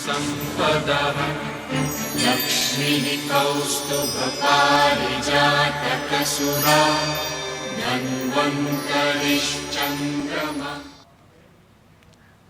संपदः लक्ष्मीः कौस्तुभपारिजातकसुरा धन्वन्तरिश्चन्द्रमा।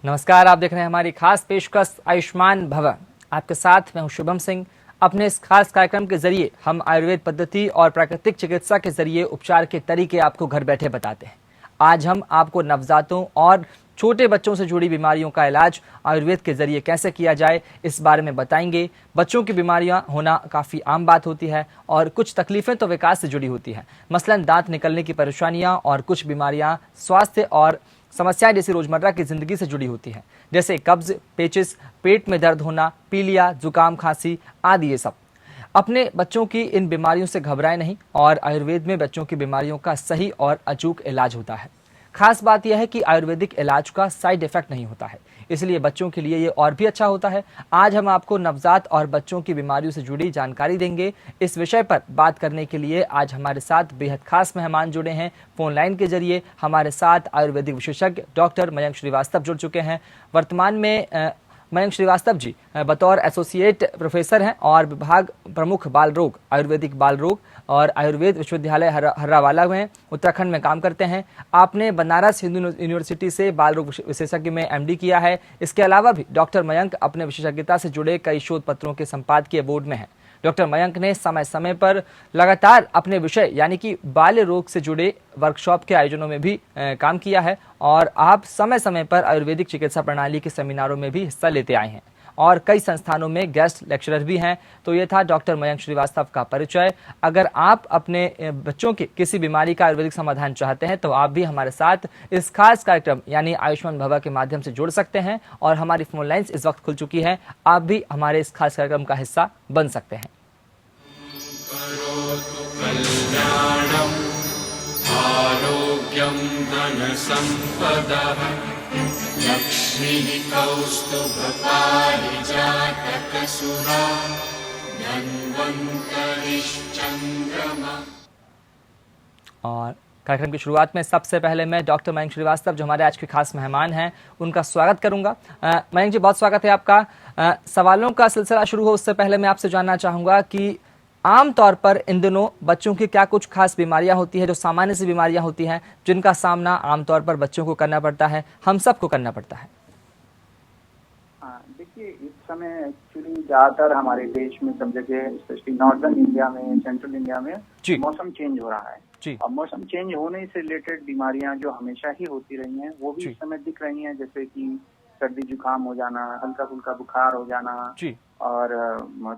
नमस्कार, आप देख रहे हैं हमारी खास पेशकश आयुष्मान भव। आपके साथ मैं हूं शुभम सिंह। अपने इस खास कार्यक्रम के जरिए हम आयुर्वेद पद्धति और प्राकृतिक चिकित्सा के जरिए उपचार के तरीके आपको घर बैठे बताते हैं। आज हम आपको नवजातों और छोटे बच्चों से जुड़ी बीमारियों का इलाज आयुर्वेद के जरिए कैसे किया जाए, इस बारे में बताएंगे। बच्चों की बीमारियां होना काफ़ी आम बात होती है और कुछ तकलीफें तो विकास से जुड़ी होती हैं, मसलन दांत निकलने की परेशानियां, और कुछ बीमारियां स्वास्थ्य और समस्याएं जैसी रोजमर्रा की जिंदगी से जुड़ी होती हैं, जैसे कब्ज, पेचिस, पेट में दर्द होना, पीलिया, जुकाम, खांसी आदि। ये सब अपने बच्चों की इन बीमारियों से घबराएं नहीं, और आयुर्वेद में बच्चों की बीमारियों का सही और अचूक इलाज होता है। खास बात यह है कि आयुर्वेदिक इलाज का साइड इफेक्ट नहीं होता है, इसलिए बच्चों के लिए ये और भी अच्छा होता है। आज हम आपको नवजात और बच्चों की बीमारियों से जुड़ी जानकारी देंगे। इस विषय पर बात करने के लिए आज हमारे साथ बेहद खास मेहमान जुड़े हैं। फोन लाइन के जरिए हमारे साथ आयुर्वेदिक विशेषज्ञ डॉक्टर मयंक श्रीवास्तव जुड़ चुके हैं। वर्तमान में मयंक श्रीवास्तव जी बतौर एसोसिएट प्रोफेसर हैं और विभाग प्रमुख बाल रोग, आयुर्वेदिक बाल रोग और आयुर्वेद विश्वविद्यालय हर्रावाला में उत्तराखंड में काम करते हैं। आपने बनारस हिंदू यूनिवर्सिटी से बाल रोग विशेषज्ञ में एमडी किया है। इसके अलावा भी डॉक्टर मयंक अपने विशेषज्ञता से जुड़े कई शोध पत्रों के संपादकीय बोर्ड में हैं। डॉक्टर मयंक ने समय समय पर लगातार अपने विषय यानी कि बाल्य रोग से जुड़े वर्कशॉप के आयोजनों में भी काम किया है, और आप समय समय पर आयुर्वेदिक चिकित्सा प्रणाली के सेमिनारों में भी हिस्सा लेते आए हैं और कई संस्थानों में गेस्ट लेक्चरर भी हैं। तो ये था डॉक्टर मयंक श्रीवास्तव का परिचय। अगर आप अपने बच्चों की किसी बीमारी का आयुर्वेदिक समाधान चाहते हैं तो आप भी हमारे साथ इस खास कार्यक्रम यानी आयुष्मान भव के माध्यम से जुड़ सकते हैं, और हमारी फोन लाइन्स इस वक्त खुल चुकी हैं। आप भी हमारे इस खास कार्यक्रम का हिस्सा बन सकते हैं। कल्याणम् आरोग्यं धनसम्पदः लक्ष्मीः कौस्तुभपारिजातकसुरा धन्वन्तरिश्चन्द्रमा। और कार्यक्रम की शुरुआत में सबसे पहले मैं डॉक्टर मयंक श्रीवास्तव, जो हमारे आज के खास मेहमान हैं, उनका स्वागत करूंगा। मयंक जी, बहुत स्वागत है आपका। सवालों का सिलसिला शुरू हो उससे पहले मैं आपसे जानना चाहूंगा कि आम तौर पर इन दिनों बच्चों की क्या कुछ खास बीमारियां होती है, जो सामान्य सी बीमारियां होती हैं, जिनका सामना आमतौर पर बच्चों को करना पड़ता है, हम सबको करना पड़ता है? देखिए, इस समय एक्चुअली ज्यादातर हमारे देश में सब जगह, स्पेशली नॉर्दर्न इंडिया में, सेंट्रल इंडिया में मौसम चेंज हो रहा है। और मौसम चेंज होने से रिलेटेड बीमारियां जो हमेशा ही होती रही हैं वो भी इस समय दिख रही हैं, जैसे कि सर्दी जुकाम हो जाना, हल्का फुल्का बुखार हो जाना, और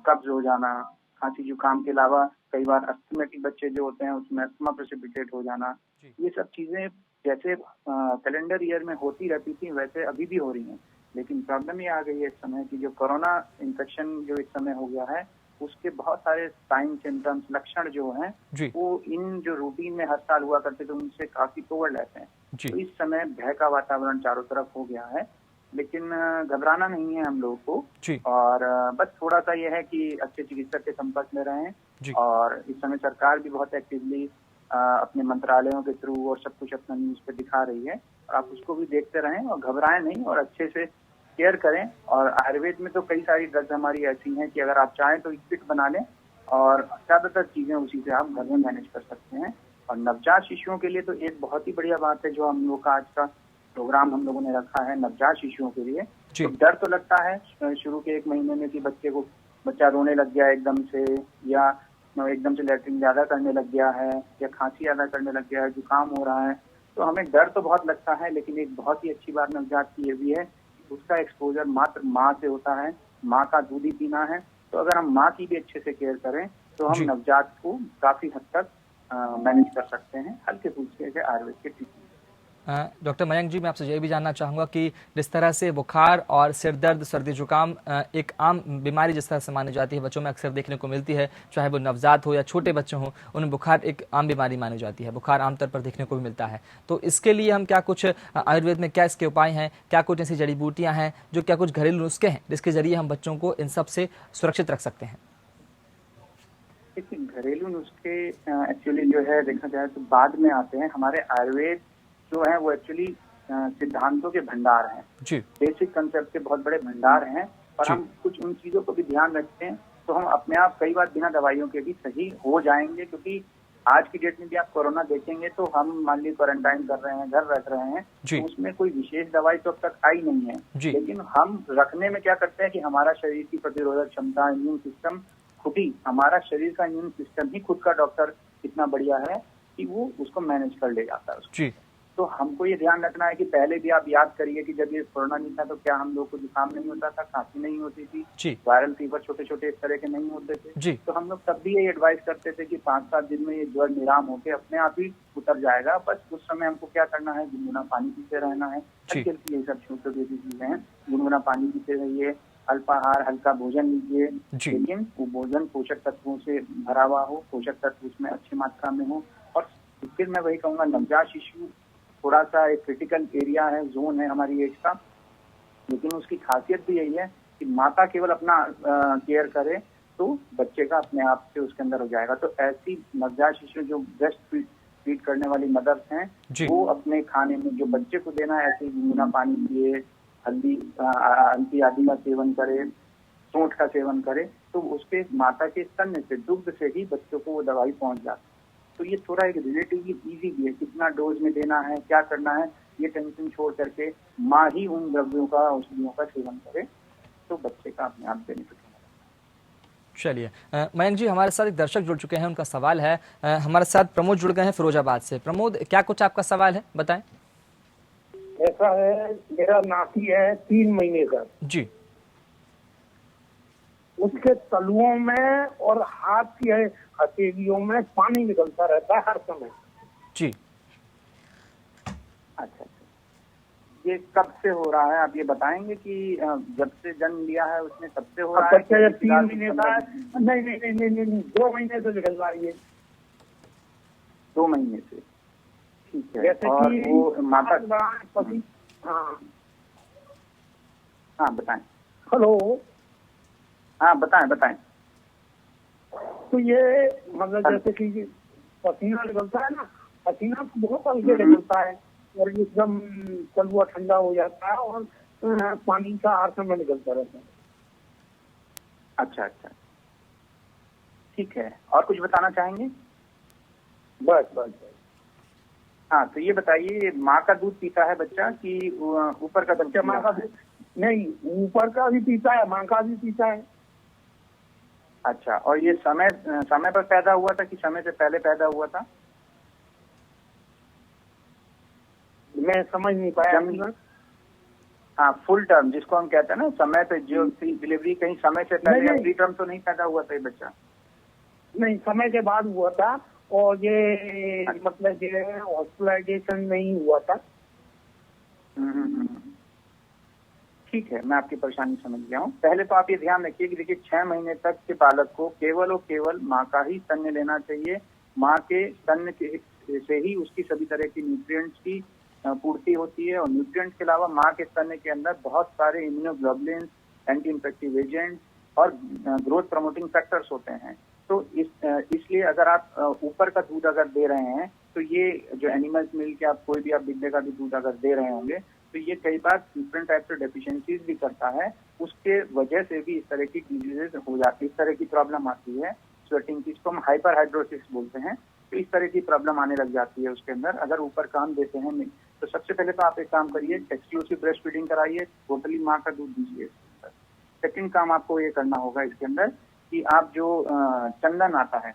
कब्ज हो जाना, खांसी जुकाम के अलावा कई बार अस्थमेटिक बच्चे जो होते हैं उसमें अस्थमा प्रेसिपिटेट हो जाना। ये सब चीजें जैसे कैलेंडर ईयर में होती रहती थी वैसे अभी भी हो रही हैं। लेकिन प्रॉब्लम ये आ गई है इस समय की जो कोरोना इन्फेक्शन जो इस समय हो गया है, उसके बहुत सारे साइन सिम्टम्स, लक्षण जो हैं वो इन जो रूटीन में हर साल हुआ करते थे उनसे काफी ओवरलैप हैं। तो इस समय भय का वातावरण चारों तरफ हो गया है, लेकिन घबराना नहीं है हम लोगों को, और बस थोड़ा सा यह है कि अच्छे चिकित्सक के संपर्क में रहें। और इस समय सरकार भी बहुत एक्टिवली अपने मंत्रालयों के थ्रू और सब कुछ अपना न्यूज पे दिखा रही है, और आप उसको भी देखते रहें और घबराएं नहीं और अच्छे से केयर करें। और आयुर्वेद में तो कई सारी ड्रग्स हमारी ऐसी हैं कि अगर आप चाहें तो किट बना लें और ज्यादातर चीजें उसी से आप घर में मैनेज कर सकते हैं। और नवजात शिशुओं के लिए तो एक बहुत ही बढ़िया बात है जो हम लोग का आज का प्रोग्राम हम लोगों ने रखा है नवजात शिशुओं के लिए। तो डर तो लगता है शुरू के 1 महीने में कि बच्चा रोने लग गया एकदम से, या एकदम से लैट्रिन ज्यादा करने लग गया है, या खांसी ज्यादा करने लग गया है, जुकाम हो रहा है। तो हमें डर तो बहुत लगता है, लेकिन एक बहुत ही अच्छी बात नवजात की ये भी है कि उसका एक्सपोजर मात्र माँ से होता है, माँ का दूध ही पीना है। तो अगर हम माँ की भी अच्छे से केयर करें तो हम नवजात को काफी हद तक मैनेज कर सकते हैं हल्के फुल्के के आयुर्वेद के ट्रीटमेंट। डॉक्टर मयंक जी, मैं आपसे ये भी जानना चाहूँगा कि जिस तरह से बुखार और सिर दर्द, सर्दी जुकाम एक आम बीमारी जिस तरह से मानी जाती है, बच्चों में अक्सर देखने को मिलती है, चाहे वो नवजात हो या छोटे बच्चे हों, उन्हें बुखार एक आम बीमारी मानी जाती है, बुखार आमतौर पर देखने को भी मिलता है। तो इसके लिए हम क्या कुछ आयुर्वेद में क्या इसके उपाय हैं, क्या कुछ ऐसी जड़ी बूटियाँ हैं, जो क्या कुछ घरेलू नुस्खे हैं जिसके जरिए हम बच्चों को इन सब से सुरक्षित रख सकते हैं? घरेलू नुस्खे एक्चुअली जो है देखा जाए तो बाद में आते हैं। हमारे आयुर्वेद जो है वो एक्चुअली सिद्धांतों के भंडार हैं, बेसिक कंसेप्ट के बहुत बड़े भंडार हैं। और हम कुछ उन चीजों को भी ध्यान रखते हैं तो हम अपने आप कई बार बिना दवाइयों के भी सही हो जाएंगे। क्योंकि आज की डेट में भी आप कोरोना देखेंगे तो हम मान लीजिए क्वारंटाइन कर रहे हैं, घर रख रहे हैं, तो उसमें कोई विशेष दवाई तो अब तक आई नहीं है। लेकिन हम रखने में क्या करते हैं कि हमारा शरीर की प्रतिरोधक क्षमता, इम्यून सिस्टम, खुद ही हमारा शरीर का इम्यून सिस्टम ही खुद का डॉक्टर इतना बढ़िया है कि वो उसको मैनेज कर ले जाता है उसको। तो हमको ये ध्यान रखना है कि पहले भी आप याद करिए कि जब ये कोरोना नहीं था तो क्या हम लोग को जुकाम नहीं होता था, खांसी नहीं होती थी, वायरल फीवर छोटे छोटे इस तरह के नहीं होते थे। तो हम लोग तब भी यही एडवाइस करते थे कि 5-7 दिन में ये ज्वर निराम होके अपने आप ही उतर जाएगा। बस उस समय हमको क्या करना है, गुनगुना पानी पीते रहना है। हल्की ये सब छोटे छोटी चीजें हैं, गुनगुना पानी पीते रहिए, अल्पाहार, हल्का भोजन लीजिए, लेकिन वो भोजन पोषक तत्वों से भरा हुआ हो, पोषक तत्व उसमें अच्छी मात्रा में हो। और फिर मैं वही कहूँगा, नवजात शिशु थोड़ा सा एक क्रिटिकल एरिया है, जोन है हमारी एज का, लेकिन उसकी खासियत भी यही है कि माता केवल अपना केयर करे तो बच्चे का अपने आप से उसके अंदर हो जाएगा। तो ऐसी नवजात शिशु जो ब्रेस्ट फीड करने वाली मदर्स हैं, वो अपने खाने में जो बच्चे को देना है, ऐसे गुनगुना पानी पिए, हल्दी आदि का सेवन करे, सौंठ का सेवन करे, तो उसके माता के स्तन से, दुग्ध से ही बच्चों को वो दवाई पहुंच जाती है। तो ये थोड़ा एक रिलेटिवली इजी भी है, कितना डोज में देना है, क्या करना है, ये टेंशन छोड़ करके माँ ही उन द्रव्यों का, औषधियों का सेवन करे तो बच्चे का अपने आप बेनिफिट होगा। चलिए मयंक जी, हमारे साथ एक दर्शक जुड़ चुके हैं, उनका सवाल है। हमारे साथ प्रमोद जुड़ गए हैं फिरोजाबाद से। प्रमोद, क्या कुछ आपका सवाल है, बताएं। ऐसा है, मेरा नाती है 3 महीने का जी, उसके तलुओं में और हाथ की हथेलियों में पानी निकलता रहता है हर समय। जी, अच्छा, ये कब से हो रहा है आप ये बताएंगे कि जब से जन्म लिया है उसने तब से हो रहा है? बच्चा जब 3 महीने का है, नहीं 2 महीने से निकल रहा है। 2 महीने से, ठीक है। जैसे और कि वो माता, हाँ बताएं। हेलो, हाँ बताएं। तो ये मतलब जैसे कि पसीना निकलता है ना, पसीना तो बहुत हल्के निकलता है और एकदम तलुआ ठंडा हो जाता है और पानी का हर समय निकलता रहता है। अच्छा, ठीक है। और कुछ बताना चाहेंगे? बस। हाँ, तो ये बताइए, माँ का दूध पीता है बच्चा कि ऊपर का बच्चा? माँ का नहीं, ऊपर का भी पीता है, माँ का भी पीता है। अच्छा, और ये समय पर पैदा हुआ था कि समय से पहले पैदा हुआ था? मैं समझ नहीं पाया। हाँ, फुल टर्म जिसको हम कहते हैं ना, समय पे जो डिलीवरी कहीं समय से पहले, प्री टर्म तो नहीं पैदा हुआ था ये बच्चा? नहीं, समय के बाद हुआ था और ये मतलब ये हॉस्पिटलाइजेशन नहीं हुआ था। ठीक है, मैं आपकी परेशानी समझ गया हूँ। पहले तो आप ये ध्यान रखिए कि देखिए 6 महीने तक के बालक को केवल और केवल माँ का ही स्तन्य लेना चाहिए। माँ के स्तन्य से ही उसकी सभी तरह की न्यूट्रिएंट्स की पूर्ति होती है, और न्यूट्रिएंट्स के अलावा माँ के स्तन्य के अंदर बहुत सारे इम्यूनोग्लोबुलिन, एंटी इन्फेक्टिव एजेंट और ग्रोथ प्रमोटिंग फैक्टर्स होते हैं। तो इसलिए अगर आप ऊपर का दूध अगर दे रहे हैं तो ये जो एनिमल्स मिल्क या कोई भी आप डिब्बे का भी दूध अगर दे रहे होंगे तो ये कई बार डिफरेंट टाइप से डेफिशिएंसीज भी करता है। उसके वजह से भी इस तरह की डिजीजेज हो जाती है, इस तरह की प्रॉब्लम आती है, स्वेटिंग की, इसको हम हाइपर हाइड्रोसिस बोलते हैं। तो इस तरह की प्रॉब्लम आने लग जाती है उसके अंदर अगर ऊपर काम देते हैं। नहीं तो सबसे पहले तो आप एक काम करिए, एक्सक्लूसिव ब्रेस्ट फीडिंग कराइए, टोटली माँ का दूध दीजिए। सेकंड काम आपको ये करना होगा इसके अंदर कि आप जो चंदन आता है,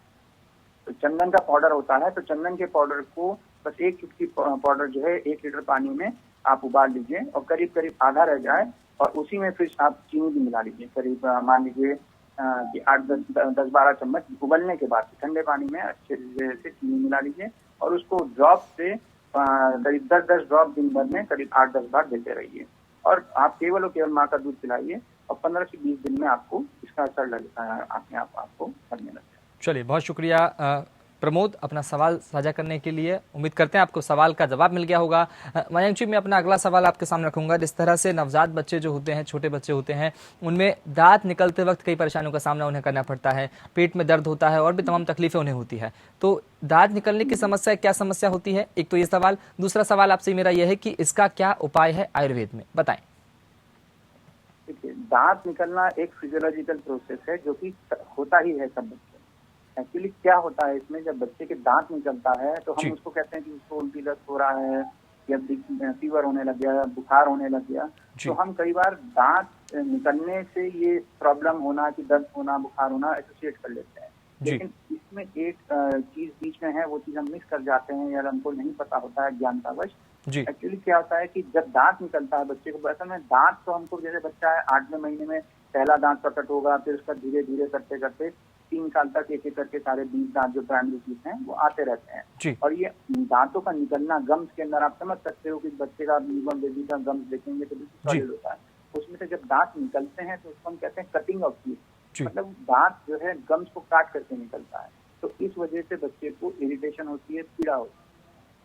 तो चंदन का पाउडर होता है, तो चंदन के पाउडर को बस 1 चुटकी पाउडर जो है 1 लीटर पानी में आप उबाल लीजिए और करीब करीब आधा रह जाए और उसी में फिर आप चीनी भी मिला लीजिए। करीब मान लीजिए कि 8-10-12 चम्मच उबलने के बाद ठंडे पानी में अच्छे से चीनी मिला लीजिए और उसको ड्रॉप से करीब 10-10 ड्रॉप दिन भर में करीब 8-10 बार देते रहिए और आप केवल और केवल माँ का दूध पिलाइए और 15 से 20 दिन में आपको इसका असर लगता है, अपने आप आपको करने लगता है। चलिए, बहुत शुक्रिया प्रमोद अपना सवाल साझा करने के लिए। उम्मीद करते हैं आपको सवाल का जवाब मिल गया होगा। मयंक जी, मैं अपना अगला सवाल आपके सामने रखूंगा। जिस तरह से नवजात बच्चे जो होते हैं, छोटे बच्चे होते हैं, उनमें दांत निकलते वक्त कई परेशानियों का सामना उन्हें करना पड़ता है, पेट में दर्द होता है और भी तमाम तकलीफें उन्हें होती है। तो दांत निकलने की समस्या क्या समस्या होती है, एक तो ये सवाल। दूसरा सवाल आपसे मेरा यह है कि इसका क्या उपाय है आयुर्वेद में, बताएं। देखिए, दांत निकलना एक फिजियोलॉजिकल प्रोसेस है जो कि होता ही है सब बच्चे। एक्चुअली क्या होता है इसमें, जब बच्चे के दांत निकलता है तो हम उसको कहते हैं कि उसको उल्टी दस्त हो रहा है या फीवर होने लग गया, बुखार होने लग गया, तो हम कई बार दांत निकलने से ये प्रॉब्लम होना कि दर्द होना, बुखार होना एसोसिएट कर लेते हैं। लेकिन इसमें एक चीज बीच में है, वो चीज हम मिस कर जाते हैं या हमको नहीं पता होता है ज्ञानतावश। एक्चुअली क्या होता है कि जब दांत निकलता है बच्चे को, असल में दांत तो हमको, जैसे बच्चा है 8वें महीने में पहला दांत प्रकट होगा, फिर उसका धीरे धीरे करते करते 3 साल तक एक एक करके सारे 20 दांत जो प्राइमरी टीथ हैं वो आते रहते हैं। और ये दांतों का निकलना गम्स के अंदर, आप समझ सकते हो कि बच्चे का न्यूबॉर्न बेबी का गम्स देखेंगे तो बिल्कुल सॉलिड होता है, उसमें से जब दांत निकलते हैं तो उसको हम कहते हैं कटिंग ऑफ टीथ, मतलब दांत जो है गम्स को काट करके निकलता है। तो इस वजह से बच्चे को इरिटेशन होती है, पीड़ा होती है।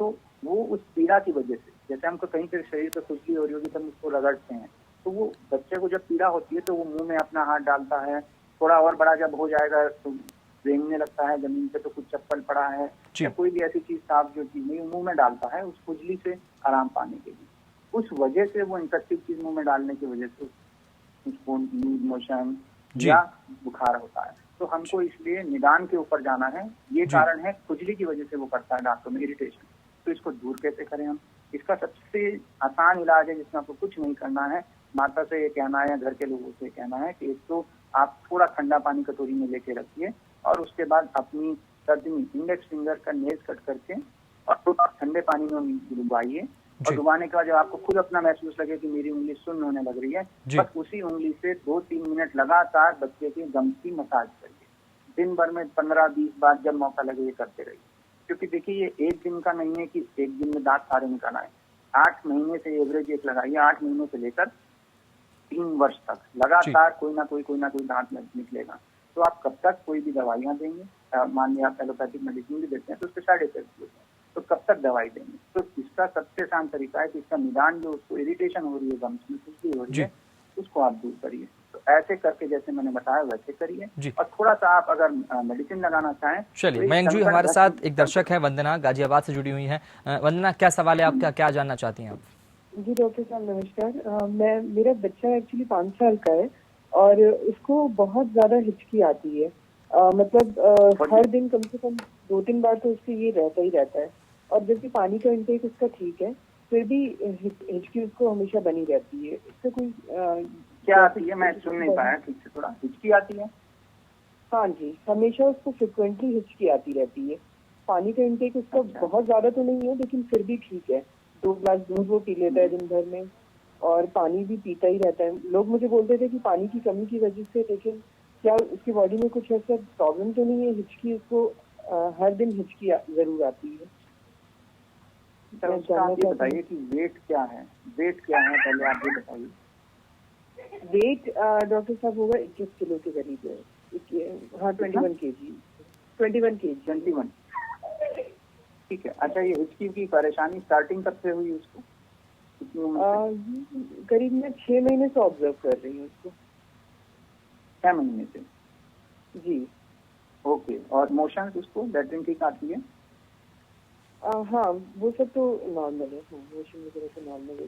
तो वो उस पीड़ा की वजह से, जैसे हमको कहीं पे शरीर पे खुजली हो रही होगी तो हम उसको रगड़ते हैं, तो वो बच्चे को जब पीड़ा होती है तो वो मुंह में अपना हाथ डालता है, थोड़ा और बड़ा जब हो जाएगा तो रेंगने लगता है जमीन पे, तो कुछ चप्पल पड़ा है या कोई भी ऐसी चीज साफ जो चीज नहीं, मुंह में डालता है उस खुजली से आराम पाने के लिए। उस वजह से वो इन्फेक्टिव चीज मुंह में डालने की वजह से उसको लूज मोशन या बुखार होता है। तो हमको इसलिए निदान के ऊपर जाना है। ये कारण है खुजली की वजह से वो करता है दांतों में इरिटेशन। तो इसको दूर कैसे करें हम? इसका सबसे आसान इलाज है जिसमें आपको कुछ नहीं करना है, माता से ये कहना है या घर के लोगों से कहना है कि एक तो आप थोड़ा ठंडा पानी कटोरी में लेके रखिए और उसके बाद अपनी तर्जनी इंडेक्स फिंगर का नेल्स कट करके और थोड़ा ठंडे पानी में डुबाइए, और डुबाने के बाद जब आपको खुद अपना महसूस लगे कि मेरी उंगली सुन्न होने लग रही है, बस उसी उंगली से 2-3 मिनट लगातार बच्चे के गम की मसाज करिए। दिन भर में 15-20 बार जब मौका लगे ये करते रहिए, क्योंकि देखिए ये एक दिन का नहीं है कि एक दिन में दांत सारे निकाल आए। 8 महीने से एवरेज एक लगाइए, 8 महीने से लेकर 3 वर्ष तक लगातार कोई ना कोई दांत निकलेगा। तो आप कब तक कोई भी दवाइयां देंगे, मान लिया आप एलोपैथिक मेडिसिन भी देते हैं तो उसके साइड इफेक्ट होते हैं, तो कब तक दवाई देंगे? तो इसका सबसे आसान तरीका है कि इसका निदान, जो उसको इरिटेशन हो रही है गम्स में, खुजली हो रही है, उसको आप दूर करिए। तो ऐसे करके जैसे मैंने बताया वैसे करिए, और थोड़ा सा आप अगर मेडिसिन लगाना चाहें। चलिए मयंक जी, हमारे साथ एक दर्शक है, वंदना गाजियाबाद से जुड़ी हुई है। वंदना, क्या सवाल है आपका, क्या जानना चाहती हैं आप? जी डॉक्टर साहब नमस्कार। मेरा बच्चा एक्चुअली 5 साल का है और उसको बहुत ज्यादा हिचकी आती है। मतलब हर दिन कम से कम 2-3 बार तो उसके ये रहता ही रहता है, और जबकि पानी का इंटेक उसका ठीक है फिर भी हिचकी उसको हमेशा बनी रहती है। इससे कोई क्या आती है? मैं सुन नहीं पाया ठीक से, थोड़ा हिचकी आती है? हाँ जी, हमेशा उसको फ्रिक्वेंटली हिचकी आती रहती है। पानी का इंटेक उसका बहुत ज्यादा तो नहीं है लेकिन फिर भी ठीक है। 2 ग्लास दूध वो पी लेता है दिन भर में और पानी भी पीता ही रहता है। लोग मुझे बोलते थे कि पानी की कमी की वजह से, लेकिन क्या उसकी बॉडी में कुछ ऐसा प्रॉब्लम तो नहीं है? हिचकी उसको हर दिन हिचकी जरूर आती है। आप ये बताइए कि वेट क्या है? पहले आप ये बताइए। वेट डॉक्टर साहब होगा 21 किलो के करीब है। हाँ 21 केजी। 21 ठीक है। अच्छा, ये हिचकी की परेशानी स्टार्टिंग कब से हुई उसको? करीब मैं 6 महीने से ऑब्जर्व कर रही हूँ उसको। 6 महीने से? जी। ओके। और मोशन उसको लैट्रिन ठीक आती है? हाँ वो सब तो नॉर्मल है। मोशन वगैरह तो नॉर्मल है।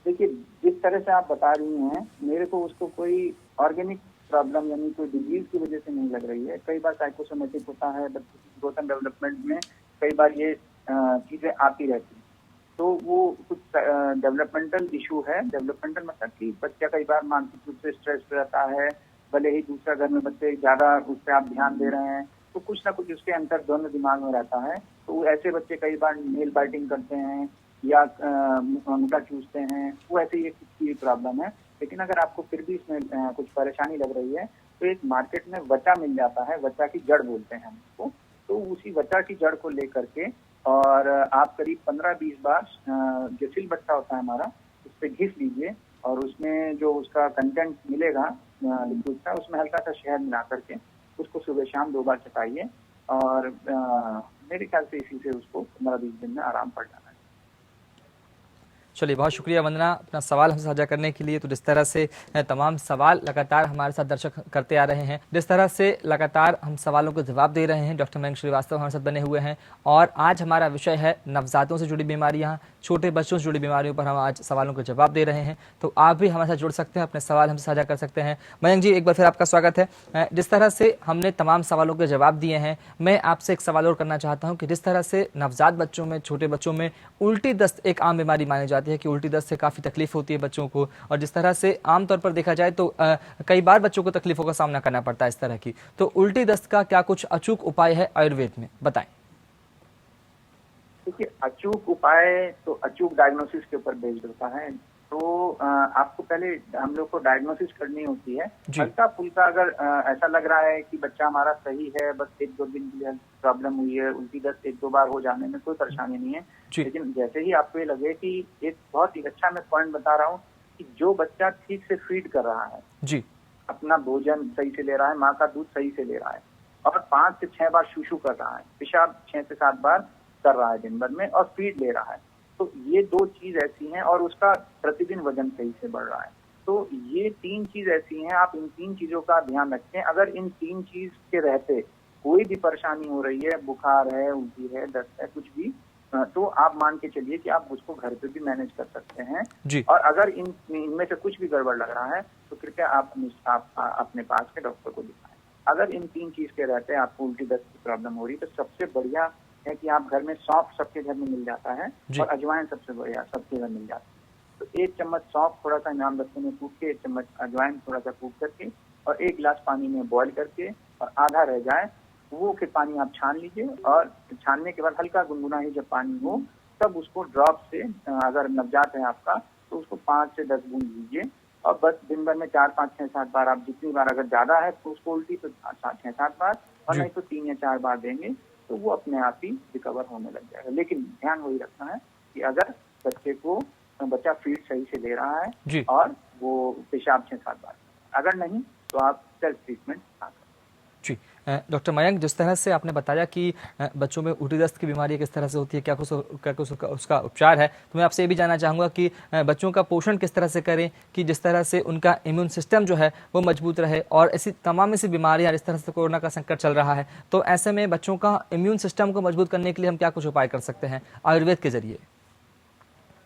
देखिए, जिस तरह से आप बता रही हैं, मेरे को उसको कोई ऑर्गेनिक प्रॉब्लम यानी कोई डिजीज की वजह से नहीं लग रही है। कई बार साइकोसोमेटिक होता है, बच्चे की ग्रोथ एंड डेवलपमेंट में कई बार ये चीजें आती रहती हैं। तो वो कुछ डेवलपमेंटल इशू है। डेवलपमेंटल मतलब कि बच्चा कई बार मानसिक रूप से स्ट्रेस रहता है, भले ही दूसरा घर में बच्चे ज्यादा उस पर आप ध्यान दे रहे हैं, तो कुछ ना कुछ उसके अंतर दोनों दिमाग में रहता है। तो ऐसे बच्चे कई बार नेल बाइटिंग करते हैं या मुंह चूसते हैं, वो ऐसे ही प्रॉब्लम है। लेकिन अगर आपको फिर भी इसमें कुछ परेशानी लग रही है तो एक मार्केट में वचा मिल जाता है, वचा की जड़ बोलते हैं हम उसको। तो उसी वचा की जड़ को लेकर के और आप करीब 15-20 बार जो सिलबट्टा होता है हमारा, उस पर घिस लीजिए और उसमें जो उसका कंटेंट मिलेगा लिक्विड का, उसमें हल्का सा शहद मिला करके उसको सुबह शाम 2 बार चटाइए और मेरे ख्याल से इसी से उसको 15-20 दिन में आराम पड़ जाना है। चलिए, बहुत शुक्रिया वंदना अपना सवाल हमसे साझा करने के लिए। तो जिस तरह से तमाम सवाल लगातार हमारे साथ दर्शक करते आ रहे हैं, जिस तरह से लगातार हम सवालों को जवाब दे रहे हैं, डॉक्टर मयंक श्रीवास्तव हमारे साथ बने हुए हैं और आज हमारा विषय है नवजातों से जुड़ी बीमारियां, छोटे बच्चों से जुड़ी बीमारियों पर हम आज सवालों के जवाब दे रहे हैं। तो आप भी हमारे साथ जुड़ सकते हैं, अपने सवाल हमसे साझा कर सकते हैं। मयंक जी, एक बार फिर आपका स्वागत है। जिस तरह से हमने तमाम सवालों के जवाब दिए हैं, मैं आपसे एक सवाल और करना चाहता हूँ कि जिस तरह से नवजात बच्चों में, छोटे बच्चों में उल्टी दस्त एक आम बीमारी मानी जाती है कि उल्टी दस्त से काफ़ी तकलीफ होती है बच्चों को, और जिस तरह से आमतौर पर देखा जाए तो कई बार बच्चों को तकलीफों का सामना करना पड़ता है इस तरह की। तो उल्टी दस्त का क्या कुछ अचूक उपाय है आयुर्वेद में, बताएं। देखिए, अचूक उपाय तो अचूक डायग्नोसिस के ऊपर बेस्ड होता है। तो आपको पहले हम लोग को डायग्नोसिस करनी होती है। हल्का फुल्का अगर ऐसा लग रहा है कि बच्चा हमारा सही है, बस 1-2 दिन के लिए प्रॉब्लम हुई है, उल्टी दस्त 1-2 बार हो जाने में कोई परेशानी नहीं है। लेकिन जैसे ही आपको ये लगे कि एक बहुत ही अच्छा मैं पॉइंट बता रहा हूँ कि जो बच्चा ठीक से फीड कर रहा है जी, अपना भोजन सही से ले रहा है, माँ का दूध सही से ले रहा है और 5 से 6 बार शूशू कर रहा है, पेशाब 6 से 7 बार कर रहा है दिन भर में और फीड ले रहा है, तो ये 2 चीज ऐसी हैं और उसका प्रतिदिन वजन सही से बढ़ रहा है। तो ये 3 चीज ऐसी हैं, आप इन 3 चीजों का ध्यान रखें। अगर इन 3 चीज के रहते कोई भी परेशानी हो रही है, बुखार है, उल्टी है, दस्त है, कुछ भी, तो आप मान के चलिए कि आप उसको घर पे भी मैनेज कर सकते हैं जी। और अगर इनमें से कुछ भी गड़बड़ लग रहा है तो कृपया आप अपने पास के डॉक्टर को दिखाएं। अगर इन 3 चीज के रहते आपको उल्टी दस्त की प्रॉब्लम हो रही है तो सबसे बढ़िया है कि आप घर में सौंफ सबके घर में मिल जाता है और अजवाइन सबसे बढ़िया सबके घर मिल जाता है। तो 1 चम्मच सौंफ थोड़ा सा इमाम बच्चे में कूट के, 1 चम्मच अजवाइन थोड़ा सा कूट करके और 1 गिलास पानी में बॉईल करके और आधा रह जाए वो फिर पानी आप छान लीजिए और छानने के बाद हल्का गुनगुना ही जब पानी हो तब उसको ड्रॉप से, अगर नवजात है आपका तो उसको 5 से 10 बूंद लीजिए और बस दिन भर में 4, 5, 6, 7 बार, आप जितनी बार, अगर ज्यादा है तो उसको उल्टी तो 6, 7 बार और नहीं तो 3 या 4 बार देंगे तो वो अपने आप ही रिकवर होने लग जाएगा। लेकिन ध्यान वही रखना है कि अगर बच्चा फीड सही से ले रहा है और वो पेशाब 6-7 बार, अगर नहीं तो आप सेल्फ ट्रीटमेंट जी। डॉक्टर मयंक, जिस तरह से आपने बताया कि बच्चों में उल्टी दस्त की बीमारी किस तरह से होती है, क्या कुछ उसका उपचार है, तो मैं आपसे ये भी जानना चाहूँगा कि बच्चों का पोषण किस तरह से करें कि जिस तरह से उनका इम्यून सिस्टम जो है वो मजबूत रहे, और ऐसी तमाम ऐसी बीमारियाँ, जिस तरह से कोरोना का संकट चल रहा है, तो ऐसे में बच्चों का इम्यून सिस्टम को मजबूत करने के लिए हम क्या कुछ उपाय कर सकते हैं आयुर्वेद के जरिए?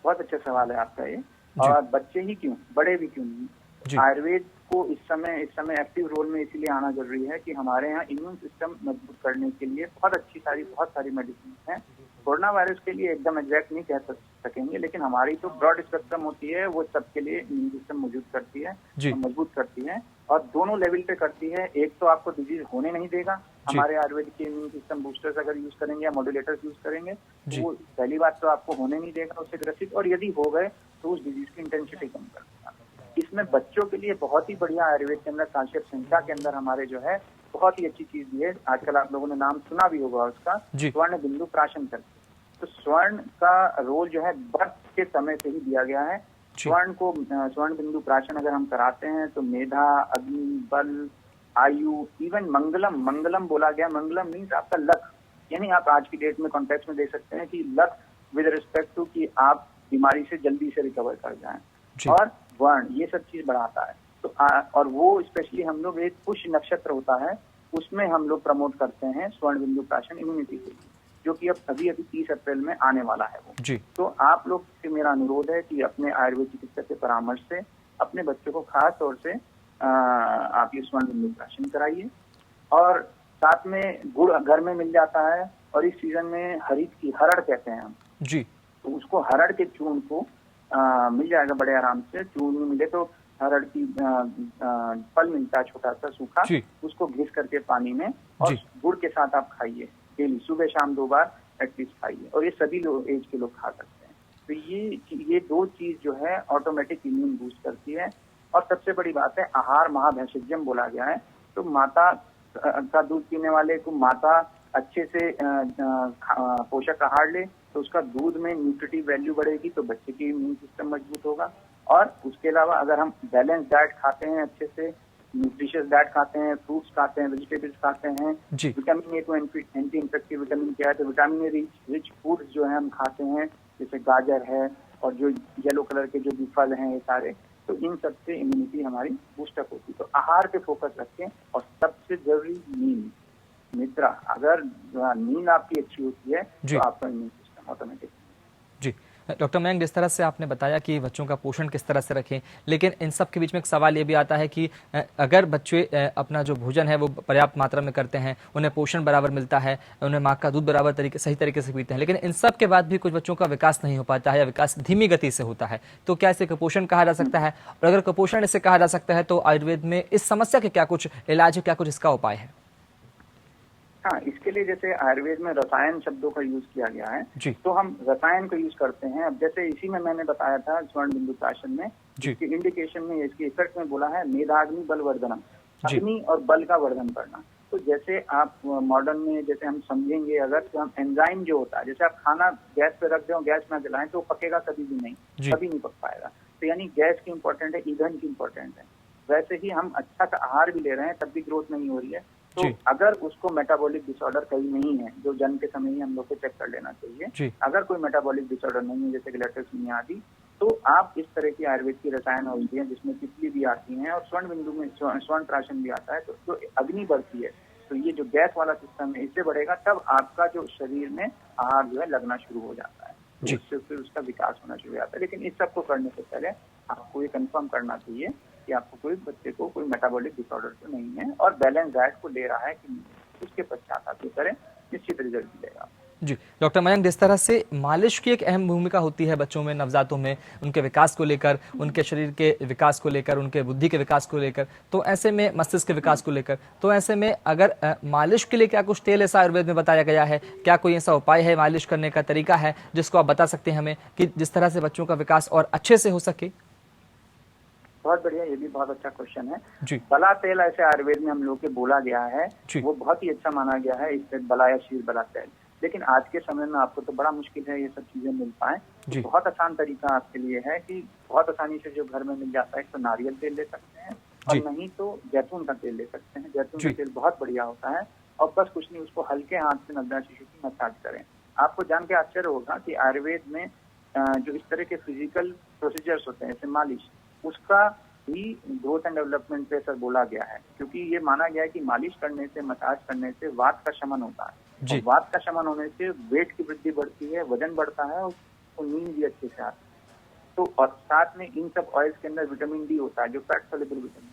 बहुत अच्छा सवाल है आपका ये। और बच्चे ही क्यों, बड़े भी क्यों नहीं, आयुर्वेद को इस समय एक्टिव रोल में इसीलिए आना जरूरी है कि हमारे यहाँ इम्यून सिस्टम मजबूत करने के लिए बहुत सारी मेडिसिन हैं। कोरोना वायरस के लिए एकदम एग्जैक्ट नहीं कह सकेंगे, लेकिन हमारी तो ब्रॉड स्पेक्ट्रम होती है, वो सबके लिए इम्यून सिस्टम मजबूत करती है और दोनों लेवल पे करती है। एक तो आपको डिजीज होने नहीं देगा, हमारे आयुर्वेद के इम्यून सिस्टम बूस्टर्स अगर यूज करेंगे या मॉड्यूलेटर्स यूज करेंगे तो वो पहली बात तो आपको होने नहीं देगा उससे ग्रसित, और यदि हो गए तो उस डिजीज की इंटेंसिटी कम कर देगा। इसमें बच्चों के लिए बहुत ही बढ़िया आयुर्वेद के अंदर कांशियप संहिता के अंदर हमारे जो है बहुत ही अच्छी चीज दी है, आजकल आप लोगों ने नाम सुना भी होगा उसका, स्वर्ण बिंदु प्राशन करके। तो स्वर्ण का रोल जो है बर्थ के समय से ही दिया गया है। स्वर्ण बिंदु प्राशन अगर हम कराते हैं तो मेधा, अग्नि, बल, आयु, इवन मंगलम बोला गया। मंगलम मीन्स आपका लक, यानी आप आज की डेट में कॉन्टेक्स्ट में दे सकते हैं कि लक विद रिस्पेक्ट टू कि आप बीमारी से जल्दी से रिकवर कर जाएं। और वर्ण ये सब चीज बढ़ाता है। तो और वो स्पेशली हम लोग एक पुष्य नक्षत्र होता है उसमें हम लोग प्रमोट करते हैं स्वर्ण बिंदु प्राशन इम्यूनिटी के लिए, जो कि अब अभी 30 अप्रैल में आने वाला है वो जी। तो आप लोग से मेरा अनुरोध है कि अपने आयुर्वेद चिकित्सक के परामर्श से अपने बच्चों को खास तौर से आप ये स्वर्ण बिंदु प्राशन कराइए। और साथ में गुड़ घर में मिल जाता है और इस सीजन में हरित की हरड़ कहते हैं हम जी, तो उसको हरड़ के चूर्ण को मिल जाएगा बड़े आराम से। चूर्ण मिले तो हरड़ की फल मिलता है छोटा सा सूखा, उसको घिस करके पानी में और गुड़ के साथ आप खाइए डेली, सुबह शाम 2 बार एटलीस्ट खाइए, और ये सभी लोग एज के लोग खा सकते हैं। तो ये 2 चीज जो है ऑटोमेटिक इम्यून बूस्ट करती है। और सबसे बड़ी बात है, आहार महाभैषज्यम बोला गया है, तो माता का दूध पीने वाले को माता अच्छे से पोषक आहार ले तो उसका दूध में न्यूट्रिटिव वैल्यू बढ़ेगी, तो बच्चे की इम्यून सिस्टम मजबूत होगा। और उसके अलावा अगर हम बैलेंस डाइट खाते हैं, अच्छे से न्यूट्रिशियस डाइट खाते हैं, फ्रूट्स खाते हैं, वेजिटेबल्स खाते हैं, विटामिन ए को एंटी इन्फेक्टिव विटामिन क्या है, तो विटामिन ए रिच फूड्स जो है हम खाते हैं, जैसे गाजर है, और जो येलो कलर के जो भी फल हैं ये सारे, तो इन सब से इम्यूनिटी हमारी बूस्टअप होती है। तो आहार पे फोकस रखें और सबसे जरूरी नींद, निद्रा। अगर नींद आपकी अच्छी होती है तो आपका इम्यून सिस्टम ऑटोमेटिक। जी डॉक्टर मयंक, जिस तरह से आपने बताया कि बच्चों का पोषण किस तरह से रखें, लेकिन इन सब के बीच में एक सवाल ये भी आता है कि अगर बच्चे अपना जो भोजन है वो पर्याप्त मात्रा में करते हैं, उन्हें पोषण बराबर मिलता है, उन्हें माँ का दूध बराबर सही तरीके से पीते हैं, लेकिन इन सब के बाद भी कुछ बच्चों का विकास नहीं हो पाता है या विकास धीमी गति से होता है, तो क्या इसे कुपोषण कहा जा सकता है? और अगर कुपोषण इसे कहा जा सकता है तो आयुर्वेद में इस समस्या के क्या कुछ इलाज है, क्या कुछ इसका उपाय है? हाँ, इसके लिए जैसे आयुर्वेद में रसायन शब्दों का यूज किया गया है जी। तो हम रसायन को यूज करते हैं। अब जैसे इसी में मैंने बताया था स्वर्ण बिंदु प्राशन में, इसकी इंडिकेशन में, इसकी इफेक्ट में बोला है मेधाग्नि बल वर्धनम, अग्नि और बल का वर्धन करना। तो जैसे आप मॉडर्न में जैसे हम समझेंगे अगर, तो हम एंजाइम जो होता है, जैसे आप खाना गैस पे रख दें, गैस में जलाएं तो पकेगा कभी भी नहीं, कभी नहीं पक पाएगा। तो यानी गैस की इंपॉर्टेंट है, ईंधन की इंपॉर्टेंट है। वैसे ही हम अच्छा सा आहार भी ले रहे हैं तब भी ग्रोथ नहीं हो रही है, तो अगर उसको मेटाबॉलिक डिसऑर्डर कहीं नहीं है, जो जन्म के समय ही हम लोग को चेक कर लेना चाहिए। अगर कोई मेटाबॉलिक डिसऑर्डर नहीं है जैसे गैलेक्टोसीमिया आदि, तो आप इस तरह की आयुर्वेद की रसायन औषधियां जिसमें तितली भी आती हैं और स्वर्ण बिंदु में स्वर्ण प्राशन भी आता है, तो जो अग्नि बढ़ती है तो ये जो गैस वाला सिस्टम है इससे बढ़ेगा, तब आपका जो शरीर में आहार जो है लगना शुरू हो जाता है, तो उससे फिर उसका विकास होना शुरू हो जाता है। लेकिन इस सब को करने से पहले आपको ये कंफर्म करना चाहिए कि आपको कोई बच्चे को कोई मेटाबॉलिक डिसऑर्डर तो नहीं है और बैलेंस डाइट को ले रहा है कि नहीं, उसके पश्चात आप ये करें, निश्चित रिजल्ट मिलेगा। जी डॉक्टर मयंक, जिस तरह से मालिश की एक अहम भूमिका होती है बच्चों में, नवजातों में, उनके विकास को लेकर, उनके शरीर के विकास को लेकर, उनके बुद्धि के विकास को लेकर, तो ऐसे में मस्तिष्क के विकास को लेकर, तो ऐसे में अगर मालिश के लिए क्या कुछ तेल ऐसा आयुर्वेद में बताया गया है, क्या कोई ऐसा उपाय है, मालिश करने का तरीका है जिसको आप बता सकते हैं हमें कि जिस तरह से बच्चों का विकास और अच्छे से हो सके? बहुत बढ़िया, ये भी बहुत अच्छा क्वेश्चन है जी। बला तेल ऐसे आयुर्वेद में हम लोग के बोला गया है, वो बहुत ही अच्छा माना गया है, इससे बला या शीर बला तेल। लेकिन आज के समय में आपको तो बड़ा मुश्किल है ये सब चीजें मिल पाए। तो बहुत आसान तरीका आपके लिए है कि बहुत आसानी से जो घर में मिल जाता है, तो नारियल तेल ले सकते हैं और नहीं तो जैतून का तेल ले सकते हैं। जैतून का तेल बहुत बढ़िया होता है और बस कुछ नहीं, उसको हल्के हाथ से नवजात शिशु की मसाज करें। आपको जान के आश्चर्य होगा कि आयुर्वेद में जो इस तरह के फिजिकल प्रोसीजर्स होते हैं जैसे मालिश, उसका भी ग्रोथ एंड डेवलपमेंट पे सर बोला गया है, क्योंकि ये माना गया है कि मालिश करने से, मसाज करने से वात का शमन होता है। और वात का शमन होने से वेट की वृद्धि बढ़ती है, वजन बढ़ता है और नींद भी अच्छे से आती है। तो और साथ में इन सब ऑयल्स के अंदर विटामिन डी होता है, जो फैट सोल्यूबल विटामिन।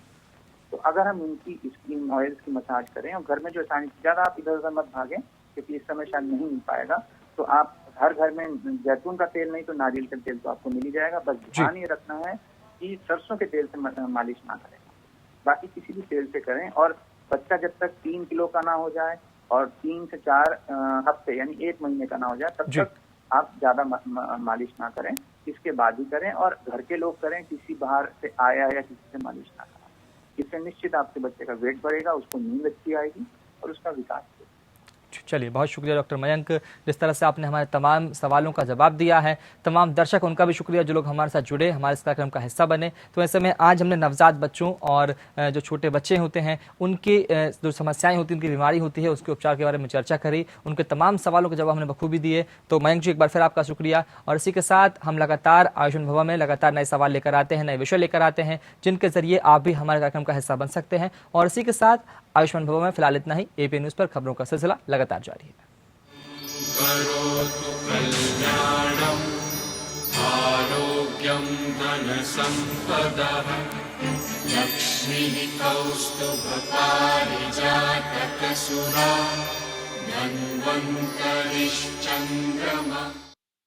तो अगर हम इनकी स्किन ऑयल्स की मसाज करें और घर में जो आसानी से, ज्यादा आप इधर उधर मत भागें क्योंकि इस समय शायद नहीं मिल पाएगा, तो आप हर घर में जैतून का तेल नहीं तो नारियल का तेल तो आपको मिल ही जाएगा। बस ध्यान ये रखना है कि सरसों के तेल से मालिश ना करें, बाकी किसी भी तेल से करें। और बच्चा जब तक 3 किलो का ना हो जाए और 3 से 4 हफ्ते यानी 1 महीने का ना हो जाए तब तक आप ज्यादा मालिश ना करें, इसके बाद ही करें। और घर के लोग करें, किसी बाहर से आया या किसी से मालिश ना करें। इससे निश्चित आपके बच्चे का वेट बढ़ेगा, उसको नींद अच्छी आएगी और उसका विकास होगा। चलिए, बहुत शुक्रिया डॉक्टर मयंक, जिस तरह से आपने हमारे तमाम सवालों का जवाब दिया है। तमाम दर्शक, उनका भी शुक्रिया जो लोग हमारे साथ जुड़े, हमारे इस कार्यक्रम का हिस्सा बने। तो ऐसे में आज हमने नवजात बच्चों और जो छोटे बच्चे होते हैं उनकी जो समस्याएं होती हैं, उनकी बीमारी होती है, उसके उपचार के बारे में चर्चा करी, उनके तमाम सवालों के जवाब हमने बखूबी दिए। तो मयंक जी, एक बार फिर आपका शुक्रिया। और इसी के साथ हम लगातार आयुष्मान भव में लगातार नए सवाल लेकर आते हैं, नए विषय लेकर आते हैं, जिनके जरिए आप भी हमारे कार्यक्रम का हिस्सा बन सकते हैं। और इसी के साथ आयुष्मान भव में फिलहाल इतना ही। एपीएन न्यूज़ पर खबरों का सिलसिला लगातार जारी है। करोतु कल्याणम् आरोग्यं धनसम्पदः लक्ष्मीः कौस्तुभपारिजातकसुरा धन्वन्तरिश्चन्द्रमा।